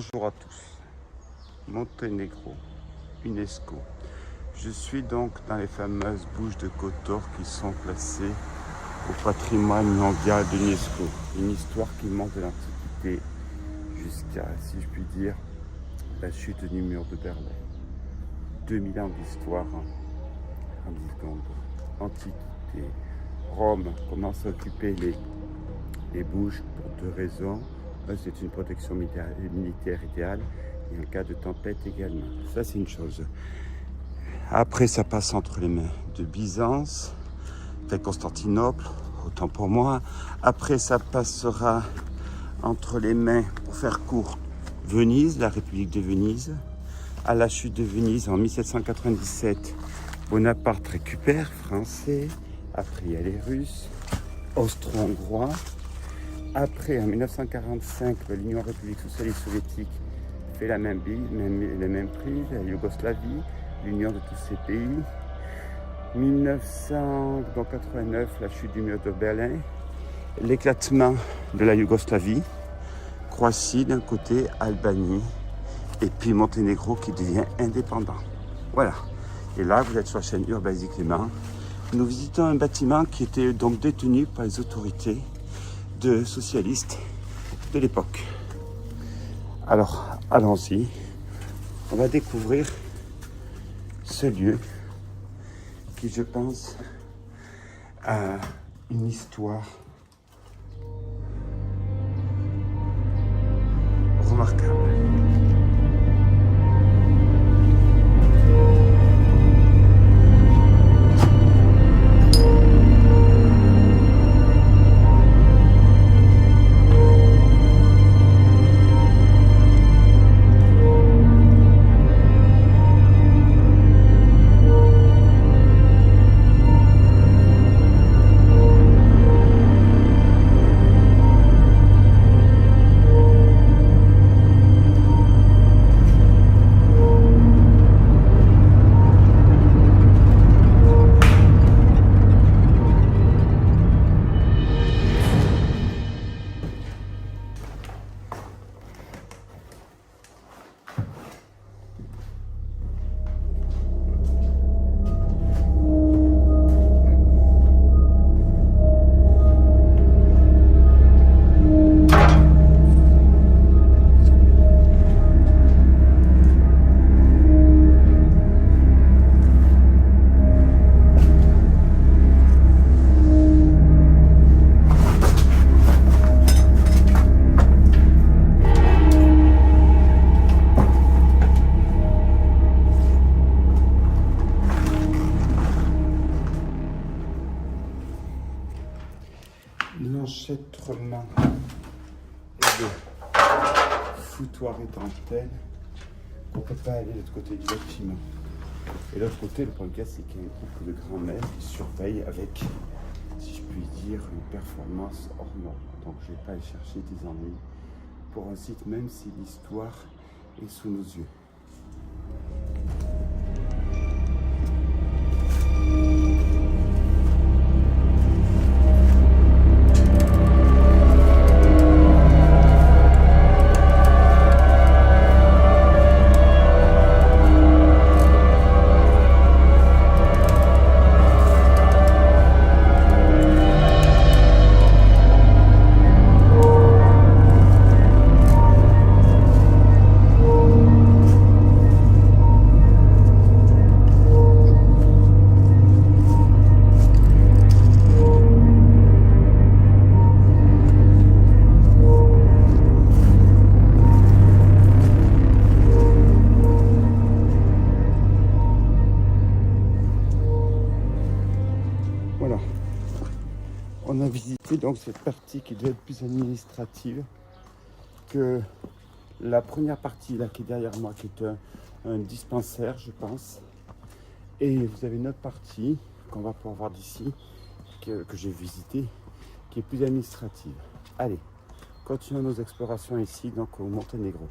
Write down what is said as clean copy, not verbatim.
Bonjour à tous. Monténégro, UNESCO. Je suis donc dans les fameuses bouches de Kotor qui sont classées au patrimoine mondial de l'UNESCO. Une histoire qui monte de l'Antiquité jusqu'à, si je puis dire, la chute du mur de Berlin. 2000 ans d'histoire en 10 secondes. Antiquité. Rome commence à occuper les bouches pour deux raisons. Un, c'est une protection militaire idéale et en cas de tempête également. Ça, c'est une chose. Après, ça passe entre les mains de Byzance, de Constantinople, autant pour moi. Après, ça passera entre les mains, pour faire court, Venise, la République de Venise. À la chute de Venise en 1797, Bonaparte récupère, français. Après, il y a les Russes, Austro-Hongrois. Après, en 1945, l'Union République Socialiste Soviétique fait la même prise, la Yougoslavie, l'union de tous ces pays. 1989, la chute du mur de Berlin, l'éclatement de la Yougoslavie, Croatie d'un côté, Albanie, et puis Monténégro qui devient indépendant. Voilà. Et là, vous êtes sur la chaîne Urbasie Clément. Nous visitons un bâtiment qui était donc détenu par les autorités socialistes de l'époque. Alors, allons-y. On va découvrir ce lieu qui, je pense, a une histoire remarquable. L'enchâtrement et le foutoir étant tel qu'on ne peut pas aller de l'autre côté du bâtiment. Et de l'autre côté, le problème, c'est qu'il y a un groupe de grands-mères qui surveillent avec, si je puis dire, une performance hors norme. Donc je ne vais pas aller chercher des ennuis pour un site, même si l'histoire est sous nos yeux. Voilà, on a visité donc cette partie qui doit être plus administrative que la première partie là qui est derrière moi, qui est un dispensaire, je pense. Et vous avez une autre partie qu'on va pouvoir voir d'ici, que j'ai visitée, qui est plus administrative. Allez, continuons nos explorations ici, donc au Monténégro.